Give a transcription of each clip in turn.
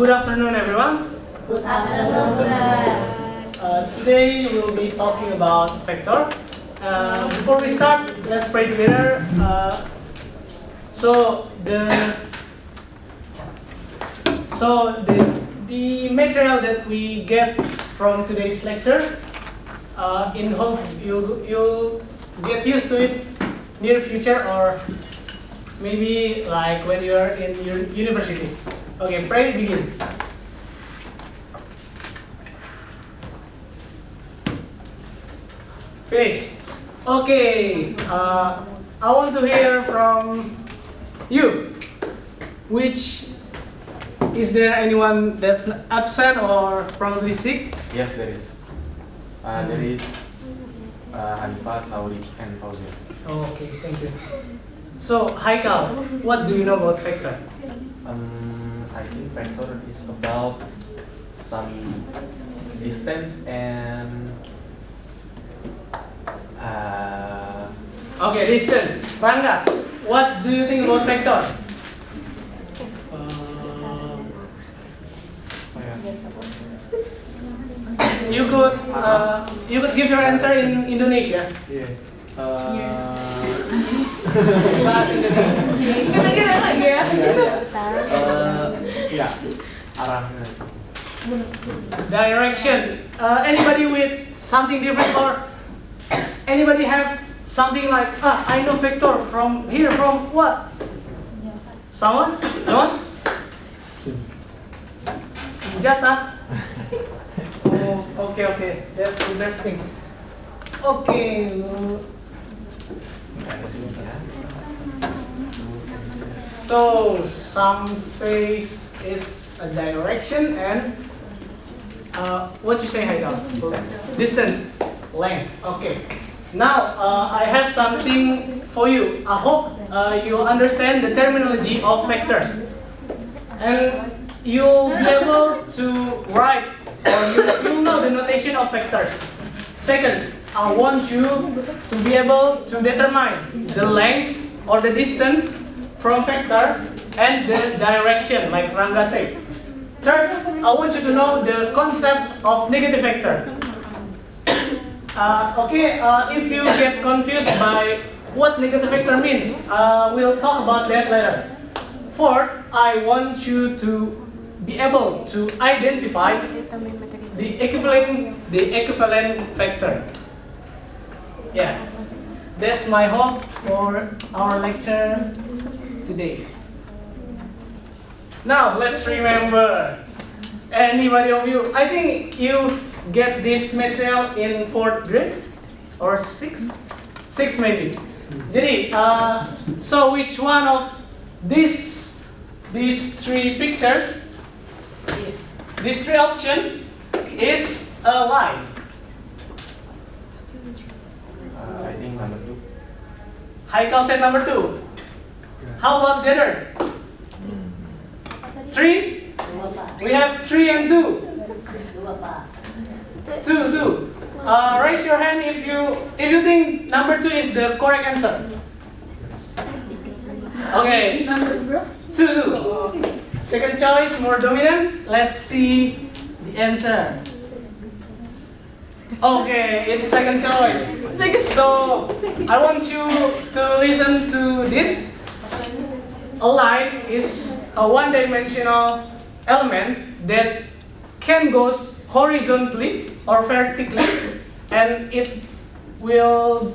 Good afternoon, everyone. Good afternoon, sir. Today we will be talking about vector. Before we start, let's pray together. The material that we get from today's lecture, in hope you'll get used to it near future, or maybe like when you are in your university. Okay, pray, begin. Finish. Okay, I want to hear from you. Is there anyone that's absent or probably sick? Yes, there is. There is Hanifah, Taurik, and Fauzia. Okay, thank you. So, Haikal, what do you know about vector? I think vector is about some distance and Okay, distance. Rangga, what do you think about vector? You could give your answer in Indonesia. yeah. Bahasa Indonesia. Kita lagi ya. Ya, arahnya. Direction. Anybody with something different, or anybody have something like, I know vector from here, from what? Someone? No? Senjata. Oh, okay. That's interesting. Okay. So some says it's a direction, and what you say, Haidar? Distance, length. Okay. Now I have something for you. I hope you understand the terminology of vectors, and you'll be able to write, or you'll know the notation of vectors. Second, I want you to be able to determine the length or the distance from vector and the direction, like Rangga said. Third, I want you to know the concept of negative vector. If you get confused by what negative vector means, we'll talk about that later. Fourth, I want you to be able to identify the equivalent vector. Yeah, that's my hope for our lecture today. Now let's remember. Anybody of you? I think you get this material in 4th grade or 6th? 6th maybe. Jadi, so which one of these three pictures, these three options is a line? I think number 2. Haikal said number 2. How about the other? 3? We have 3 and 2. 2. Raise your hand if you think number 2 is the correct answer. Okay. 2. Second choice, more dominant. Let's see the answer. Okay, it's second choice. So I want you to listen to this. A line is a one-dimensional element that can go horizontally or vertically, and it will.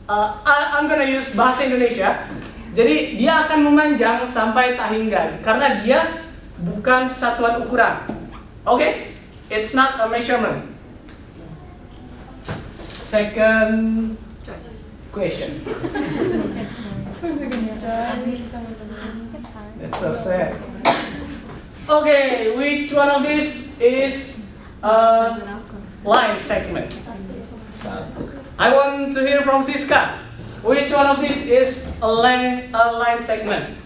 I'm gonna use bahasa Indonesia. Jadi dia akan memanjang sampai tak hingga karena dia bukan satuan ukuran. Okay? It's not a measurement. Second question. That's so sad. Okay, which one of these is a line segment? I want to hear from Siska. Which one of these is a line segment?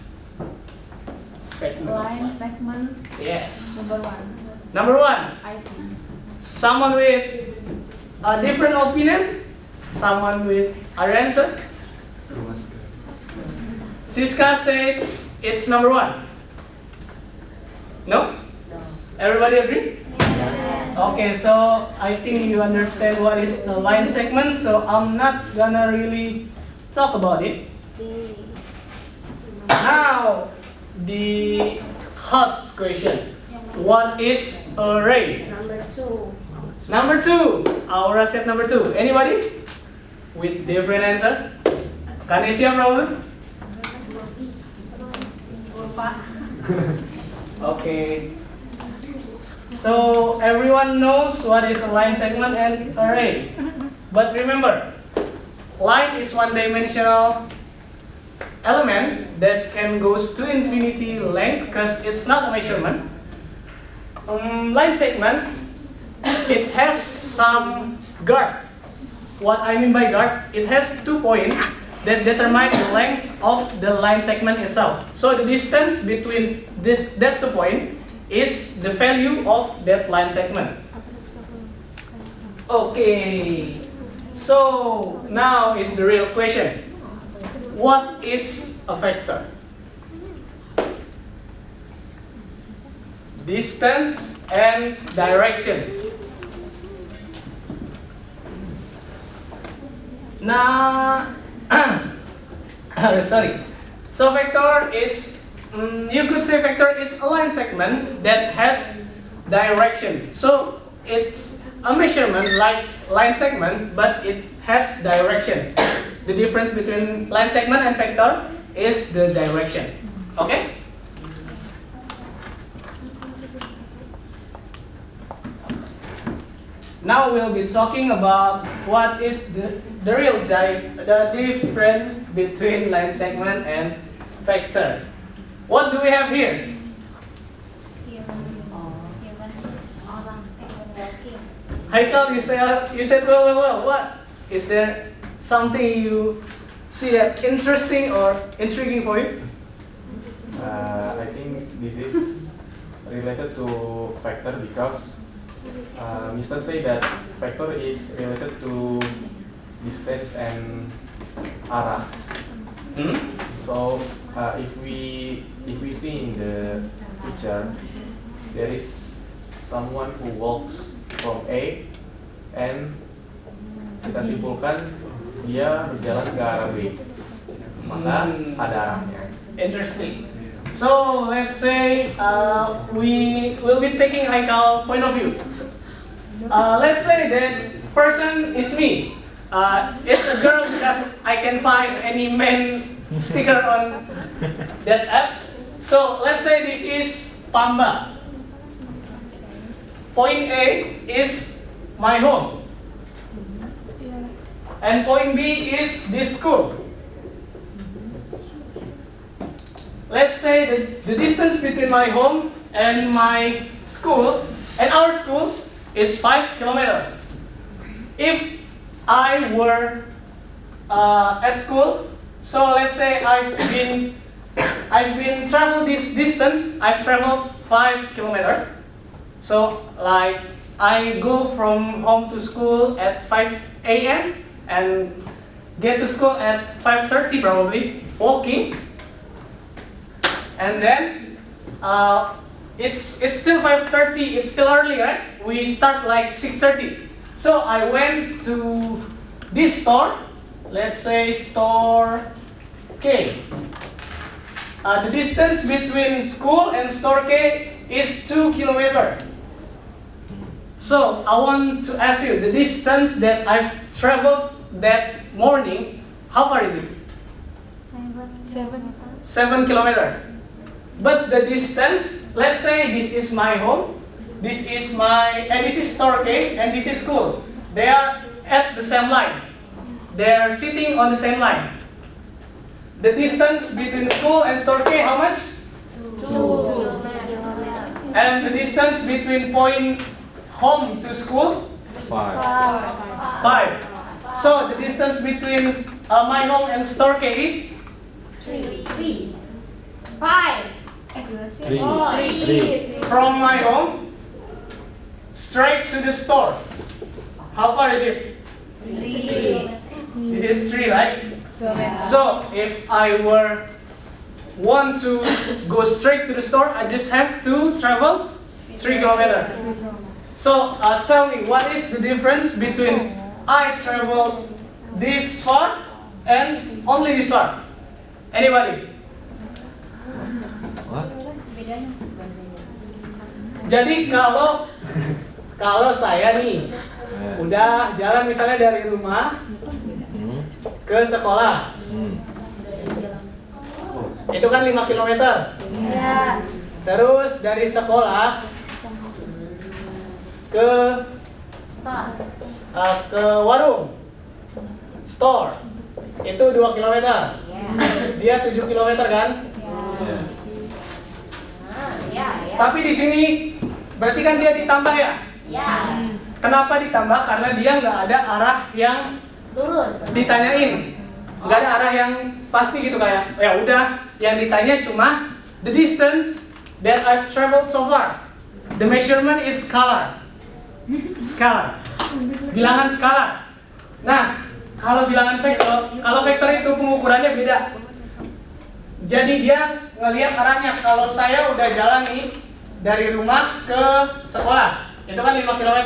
Line segment. Yes. Number 1. Number 1. I think. Someone with a different opinion? Someone with other answer? Siska said it's number 1. No? Everybody agree? Okay, so I think you understand what is the line segment, so I'm not gonna really talk about it. Now, the hot question. What is array? Number 2. Number 2. Aura said number 2. Anybody? With different answer? Kanesia problem? Okay. So everyone knows what is a line segment and array. But remember, line is one-dimensional element that can goes to infinity length because it's not a measurement. Line segment, it has some guard. What I mean by guard, it has 2 points that determine the length of the line segment itself. So the distance between that 2 points is the value of that line segment. Okay, so now is the real question. What is a vector? Distance and direction. Now, sorry. So vector is, you could say vector is a line segment that has direction. So it's a measurement like line segment, but it has direction. The difference between line segment and vector is the direction. Okay? Now we'll be talking about what is the difference between line segment and vector. What do we have here? Haikal, you said well. What is there? Something you see that interesting or intriguing for you? I think this is related to vector because Mr. say that vector is related to distance and arah. So if we see in the picture, there is someone who walks from A and kita simpulkan dia berjalan ke arah B, maka ada arahnya. Interesting. So let's say we will be taking Haikal point of view. Let's say that person is me. It's a girl because I can find any man sticker on that app. So let's say this is Pamba. Point A is my home. And point B is this school. Let's say the distance between my home and my school and our school is 5 kilometers. If I were at school, so let's say I've been traveled this distance. I've traveled 5 kilometers. So like I go from home to school at 5 a.m. and get to school at 5:30 probably, walking. And then it's still 5:30. It's still early, right? We start like 6:30. So I went to this store. Let's say store K. The distance between school and store K is 2 kilometers. So I want to ask you, the distance that I've traveled that morning, how far is it? 7 kilometers. But the distance, let's say this is my home, this is store K, and this is school. They are at the same line. They are sitting on the same line. The distance between school and store K, how much? 2. And the distance between point home to school? 5. 5. So the distance between my home and store K is? 3. 5. 3. Oh, 3. From my home straight to the store. How far is it? 3. This is 3, right? So if I were want to go straight to the store, I just have to travel 3 kilometers. So tell me, what is the difference between I travel this far and only this far? Anybody? What? Jadi kalau saya nih udah jalan misalnya dari rumah ke sekolah, itu kan 5 kilometer. Ya. Terus dari sekolah ke ke warung, store, itu 2 kilometer. Dia 7 kilometer kan? Tapi di sini berarti kan dia ditambah ya? Ya. Kenapa ditambah? Karena dia nggak ada arah yang Lurus. ditanyain, nggak ada arah yang pasti gitu kayak ya udah yang ditanya cuma the distance that I've traveled so far. The measurement is scalar, bilangan skalar. Nah, kalau bilangan vektor, kalau vektor itu pengukurannya beda. Jadi dia ngelihat arahnya. Kalau saya udah jalan nih dari rumah ke sekolah, itu kan 5 km.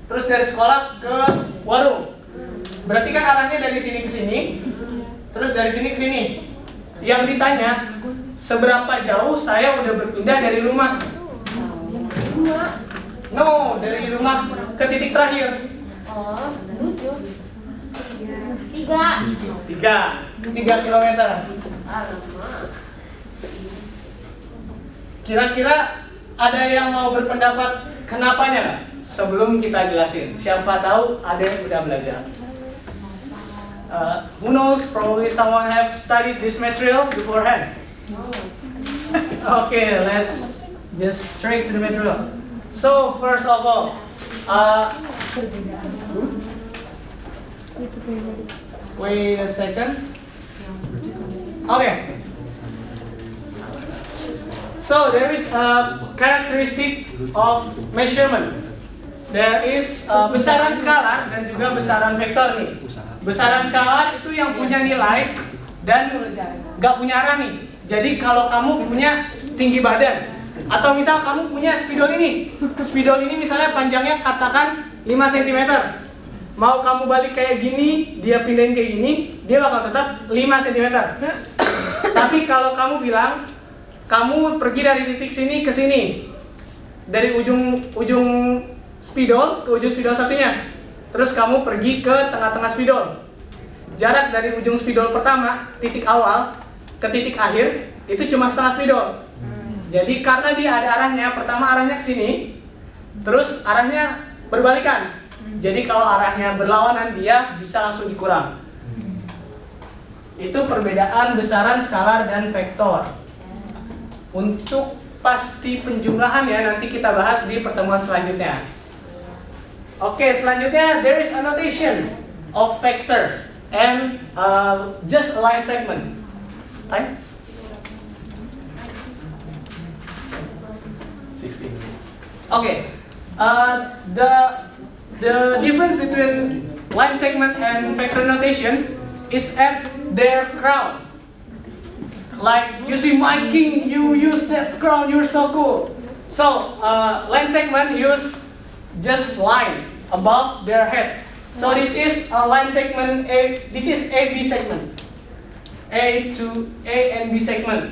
Terus dari sekolah ke warung, berarti kan arahnya dari sini ke sini, terus dari sini ke sini. Yang ditanya, seberapa jauh saya udah berpindah dari rumah? No, dari rumah ke titik terakhir. Oh, 7. 3 kilometer. Kira-kira ada yang mau berpendapat kenapanya nggak? Sebelum kita jelasin, siapa tahu ada yang udah belajar. Who knows? Probably someone have studied this material beforehand. Okay, let's just straight to the material. So first of all, wait a second. Okay. So there is a characteristic of measurement. There is besaran skalar dan juga besaran vektor nih. Besaran skalar itu yang punya nilai dan nggak punya arah nih. Jadi kalau kamu punya tinggi badan atau misal kamu punya spidol ini misalnya panjangnya katakan 5 cm. Mau kamu balik kayak gini, dia pindahin kayak gini, dia bakal tetap 5 cm. Tapi kalau kamu bilang kamu pergi dari titik sini ke sini, dari ujung spidol ke ujung spidol satunya, terus kamu pergi ke tengah-tengah spidol. Jarak dari ujung spidol pertama, titik awal, ke titik akhir, itu cuma setengah spidol. Jadi karena dia ada arahnya, pertama arahnya ke sini, terus arahnya berbalikan. Jadi kalau arahnya berlawanan, dia bisa langsung dikurang. Itu perbedaan besaran skalar dan vektor. Untuk pasti penjumlahan ya, nanti kita bahas di pertemuan selanjutnya. Oke, selanjutnya there is annotation of vectors and just a line segment. Time? 16. Okay. The difference between line segment and vector notation is at their crown. Like you see my king, you use that crown, you're so cool. So line segment use just line above their head. So this is a line segment A. This is A B segment. A to A and B segment.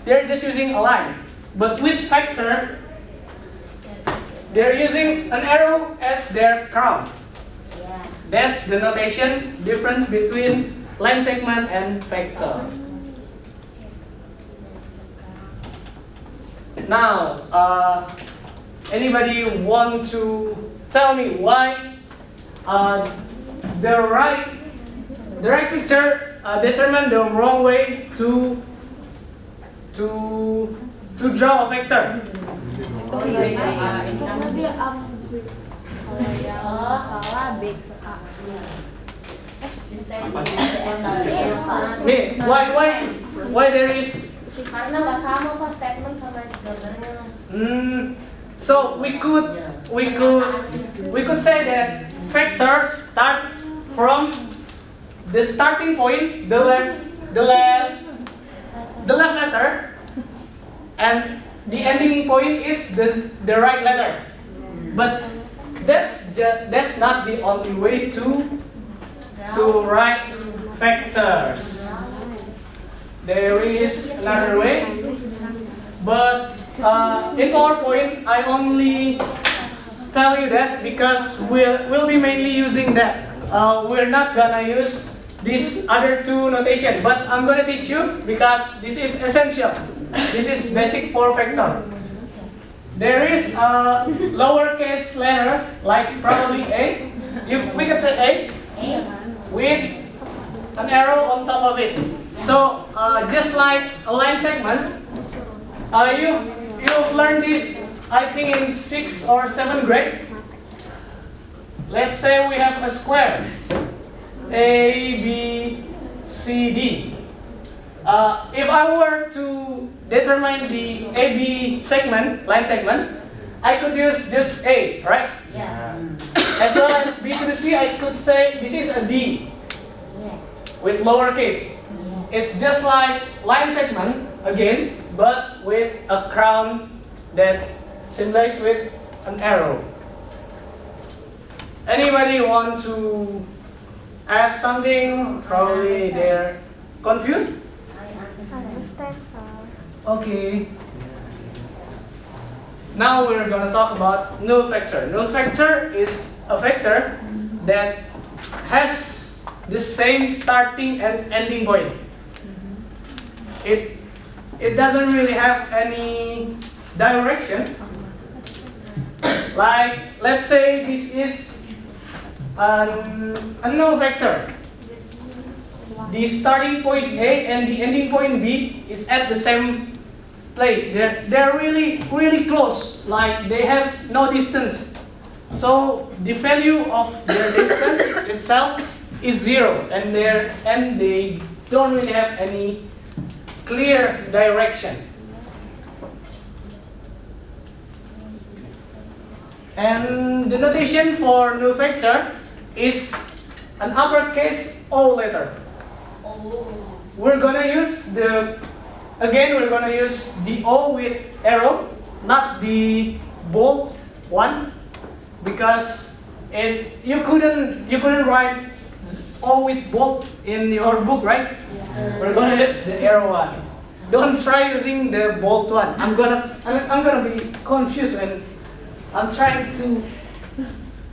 They're just using a line. But with vector, they're using an arrow as their crown. That's the notation difference between line segment and vector. Now, anybody want to tell me why the right picture determine the wrong way to draw a vector? Karena dia salah B ke A. Nih, why there is? Karena nggak sama pas statement sama gambarnya. So we could say that vectors start from the starting point, the left, the left letter, and the ending point is the right letter. But that's not the only way to write vectors. There is another way, but in PowerPoint I only tell you that because we'll be mainly using that. We're not gonna use these other two notation, but I'm gonna teach you because this is essential. This is basic for vector. There is a lowercase letter like probably A. We can say A with an arrow on top of it. So just like a line segment, you've learned this I think in 6th or 7th grade. Let's say we have a square A, B, C, D. If I were to determine the AB segment, line segment, I could use just A, right? Yeah. As well as B to the C, I could say this is a D with lowercase. It's just like line segment again, but with a crown that symbolized with an arrow. Anybody want to ask something? Probably they're confused. I understand. Okay. Now we're gonna talk about null vector. Null vector is a vector that has the same starting and ending point. It doesn't really have any direction. Like, let's say this is a null vector. The starting point A and the ending point B is at the same place. They're really close. Like they has no distance. So the value of their distance itself is 0, and they don't really have any clear direction. And the notation for null vector is an uppercase O letter. We're gonna use the O with arrow, not the bold one, because you couldn't write O with bold in your book, right? We're gonna use the arrow one. Don't try using the bold one. I'm gonna be confused when I'm trying to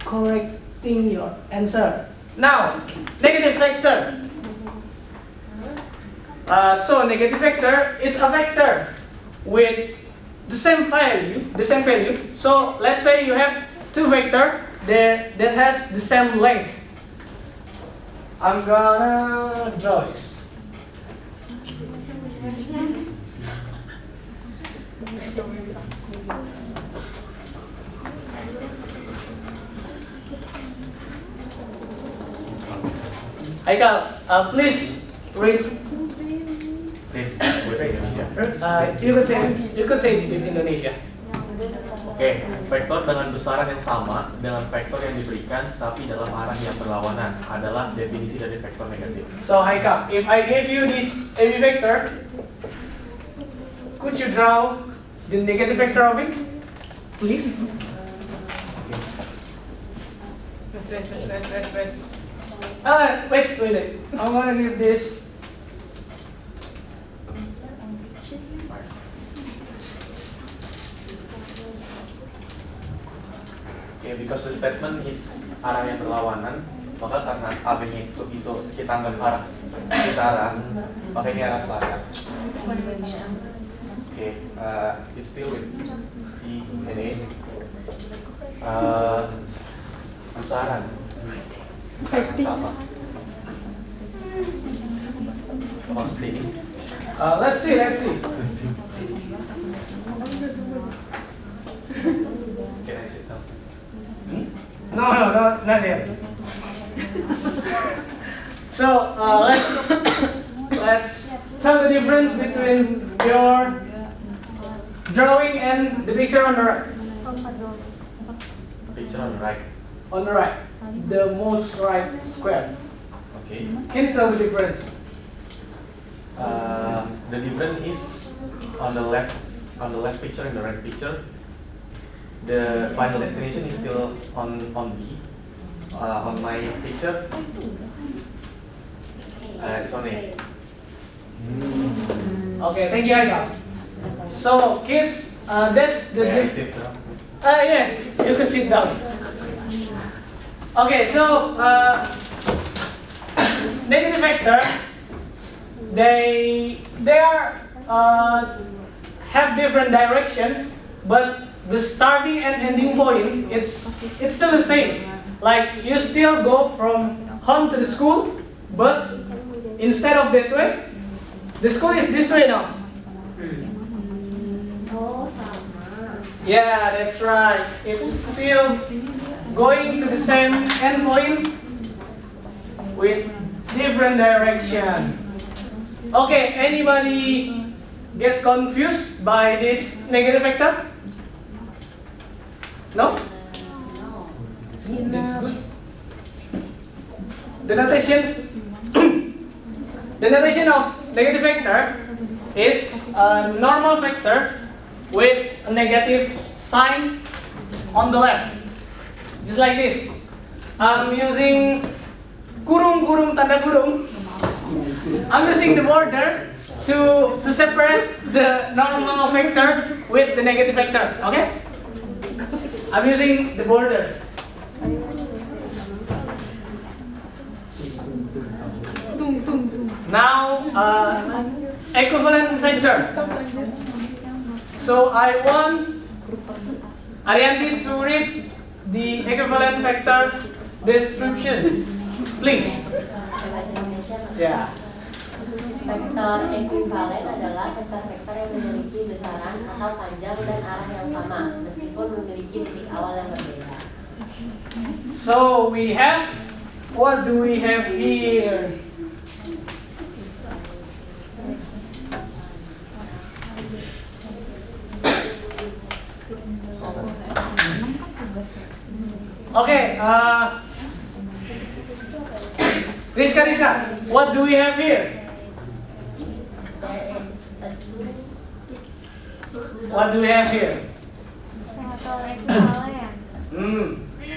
correcting your answer. Now, negative vector. So negative vector is a vector with the same value. So let's say you have two vectors that has the same length. I'm gonna draw this. Haikal, please read. You could say it in Indonesia. Oke, vektor dengan besaran yang sama dengan vektor yang diberikan tapi dalam arah yang berlawanan adalah definisi dari vektor negatif. So Haikal, if I gave you this AB vector, could you draw the negative vector of it, please? Wait. I'm gonna give this. Okay, because the statement is arah yang berlawanan, maka karena AB-nya itu kita anggap arah arah, maka ini arah selatan. Okay, it's still with ini besaran sama. Let's see. Can I sit down? No, not yet. So let's tell the difference between your drawing and the picture on the right. Picture on the right. On the right, the most right square. Okay. Can you tell the difference? The difference is on the left picture and the right picture. The final destination is still on B. On my picture, it's on A. Okay, thank you, Haikal. So, kids, that's the Yeah, I diff- sit down. yeah, you can sit down. Okay, so negative vector, they are have different direction, but the starting and ending point it's still the same. Like you still go from home to the school, but instead of that way, the school is this way now. Oh, sama. Yeah, that's right. It's still going to the same endpoint with different direction. Okay, anybody get confused by this negative vector? No? That's good. The notation the notation of negative vector is a normal vector with a negative sign on the left. Just like this. I'm using kurung tanda kurung. I'm using the border to separate the normal vector with the negative vector. Okay? I'm using the border. Now, equivalent vector. So I want Arianti to read the equivalent vector description, please. Bahasa Indonesia. Yeah. Vektor ekuivalen adalah vektor-vektor yang memiliki besaran atau panjang dan arah yang sama, meskipun memiliki titik awal yang berbeda. So we have, what do we have here? Okay, Rizka, what do we have here? There is a What do we have here? Atau ekuivalen.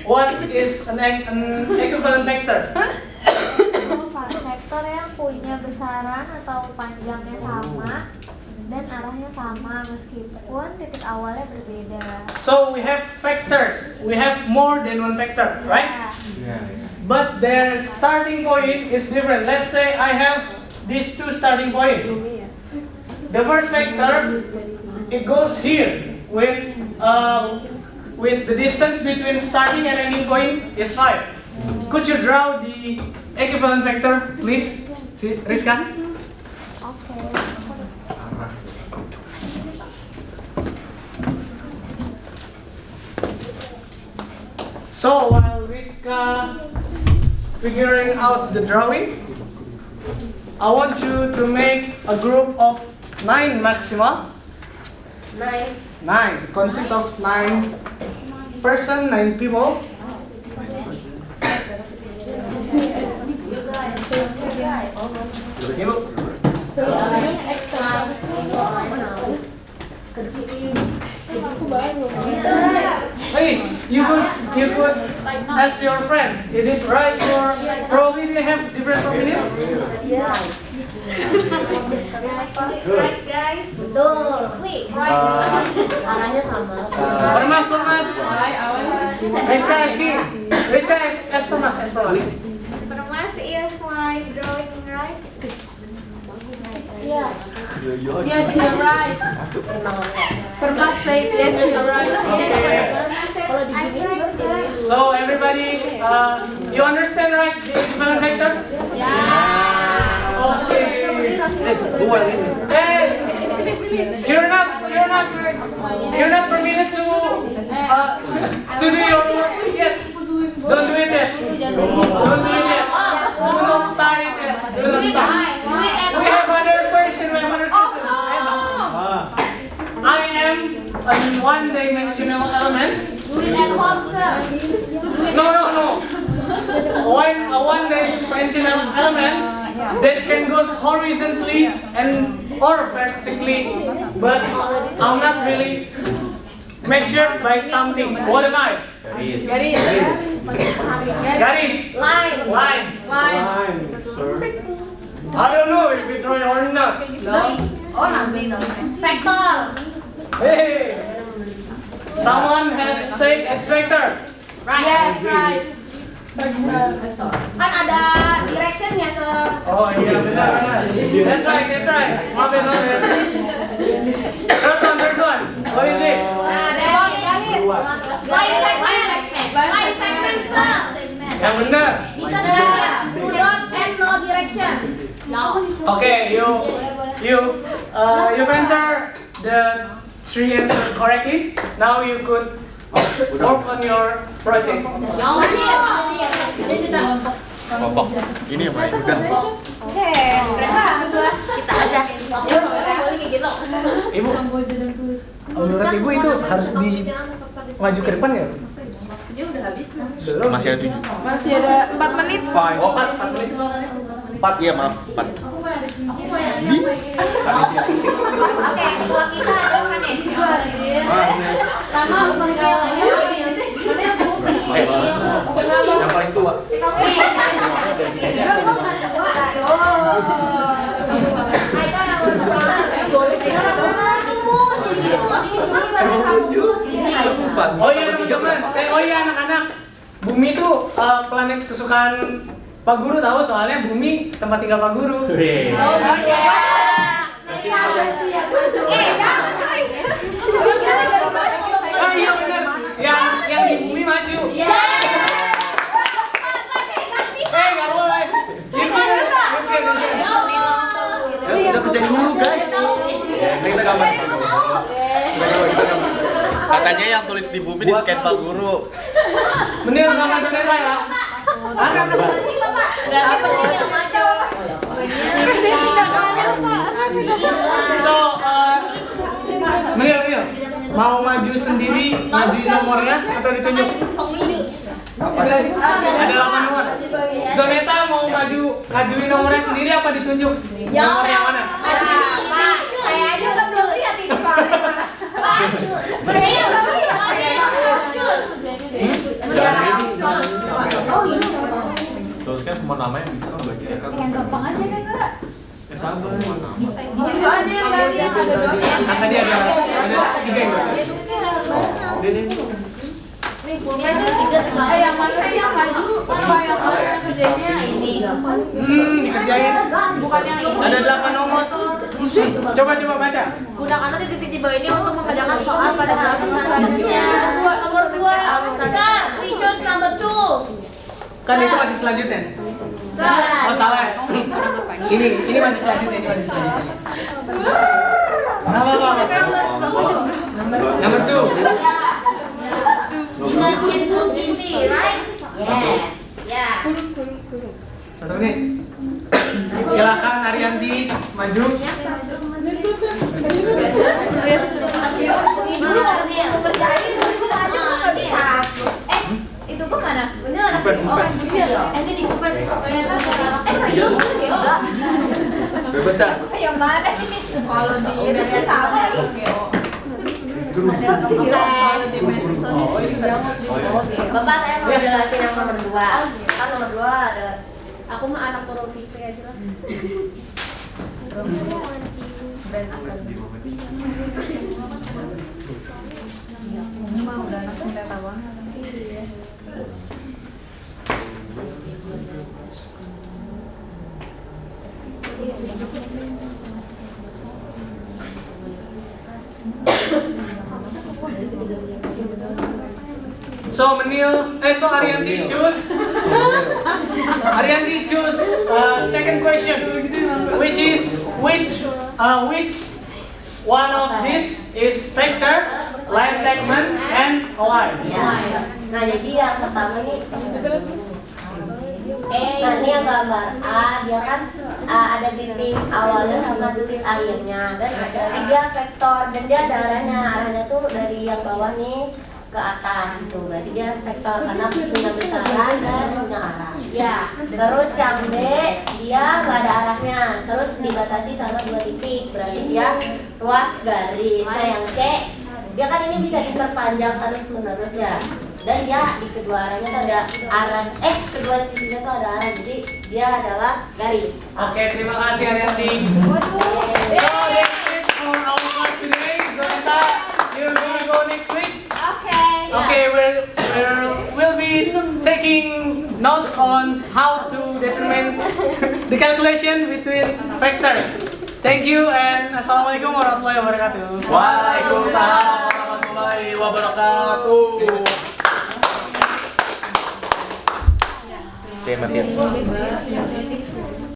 What is an equivalent vector? Vektor yang punya besaran atau panjangnya sama dan arahnya sama meskipun titik awalnya berbeda. So we have vectors. We have more than one vector, right? But their starting point is different. Let's say I have these two starting points. The first vector, it goes here with the distance between starting and ending point is 5. Could you draw the equivalent vector, please, Rizka? Oke. So while Rizka figuring out the drawing, I want you to make a group of 9 maximal. 9 consists of 9 person, 9 people. Hey, you could ask your friend, is it right or probably they have different opinion? Right guys, betul. Klik. Arahnya sama. Permas. Rizka S permas. Permas is like drawing right. Iya. Yes, you're right. Permas say yes, you're right. Kalau di gini bersih. So everybody, you understand right the equivalent vector? Okay. Hey, you're not permitted to do your work yet. Don't do it yet. Don't do it yet. Do not start it yet. Do not start. We have other question. I am a one-dimensional element. Do it at home, sir. No. When a one-dimensional element that can go horizontally and or vertically, but I'm not really measured by something. What am I? Garis. Line. I don't know if it's right or not. Oh, vector. Hey, someone has said it's vector. Yes, right. Kan ada directionnya, sir. Oh iya benar. That's right. Maaf ya. Third one. What is it? Line segment, sir. Yang benar. Because there is dot and no direction. Okay, you answer the three answers correctly. Now you could work on your project. Kelompok ini yang main juga. Kita aja. Ibu, menurut ibu itu harus maju ke depan ya? Dia udah habis. Belum. Masih ada 7. Masih ada 4 menit. Oh, 4 menit. 4 iya maaf 4. Oke, ketua kita ada Manes. Nama Yang paling tua. Oh iya teman-teman, anak-anak. Bumi itu planet kesukaan Pak Guru tahu, soalnya Bumi tempat tinggal Pak Guru. Oh iya benar. Yang di Bumi maju. Nggak boleh. Udah kerjain dulu guys. Kita gambar. Katanya yang tulis di bumi di scan Pak Guru. Menil sama Soneta ya. Berarti penting yang maju. So, Menil, mau maju sendiri, majuin nomornya atau ditunjuk? Ada 8 nomor. Soneta mau majuin nomornya sendiri apa ditunjuk? Nomor yang mana? Pak, saya aja belum lihat itu soalnya. Terus kan semua namanya bisa bagian kan. Yang gampang aja kan enggak? Sama semua nama. Itu aja yang tadi yang ada 2. Kan tadi ada 3 yang Yang mana sih yang maju? Apa yang mana kerjanya ini? dikerjain. Bukan yang ini. Ada 8 nomor. Coba baca. Gunakan titik di bawah ini untuk mengerjakan soal pada halaman selanjutnya. Nomor 2. Sir, we choose number 2. Kan itu masih selanjutnya. Oh salah. Ini masih selanjutnya, Number 2. Easy, right? Yes. Yeah. 1 menit. Silakan Arianti maju. Itu gua mana? Bener. Oh, iya loh. Jadi kupas. Serius enggak? Bebas dah. Yang mana ini? Kalau di Indonesia sama Bapak, saya mau jelasin yang nomor 2. Kan nomor 2 ada. Aku mah anak turun fisik aja lah. So Arianti choose second question, which one of this is vector, line segment, and line? Nah, jadi yang pertama ini nah ini yang gambar A, dia kan ada titik awalnya sama titik akhirnya, dan ada 3 vektor, dan dia ada arahnya tuh dari yang bawah nih ke atas itu berarti dia vektor karena punya besaran dan punya arah. Ya. Terus yang B dia nggak ada arahnya, terus dibatasi sama 2 titik berarti dia ruas garis. Nah yang C dia kan ini bisa diperpanjang terus menerus ya. Dan dia di kedua arahnya tuh ada arah, kedua sisinya tuh ada arah, jadi dia adalah garis. Oke, terima kasih Arianti. So that's it for our class today. Zonata, you're gonna go next week. Okay, we'll be taking notes on how to determine the calculation between vectors. Thank you and assalamualaikum warahmatullahi wabarakatuh. Waalaikumsalam warahmatullahi wabarakatuh. Oke, Martin.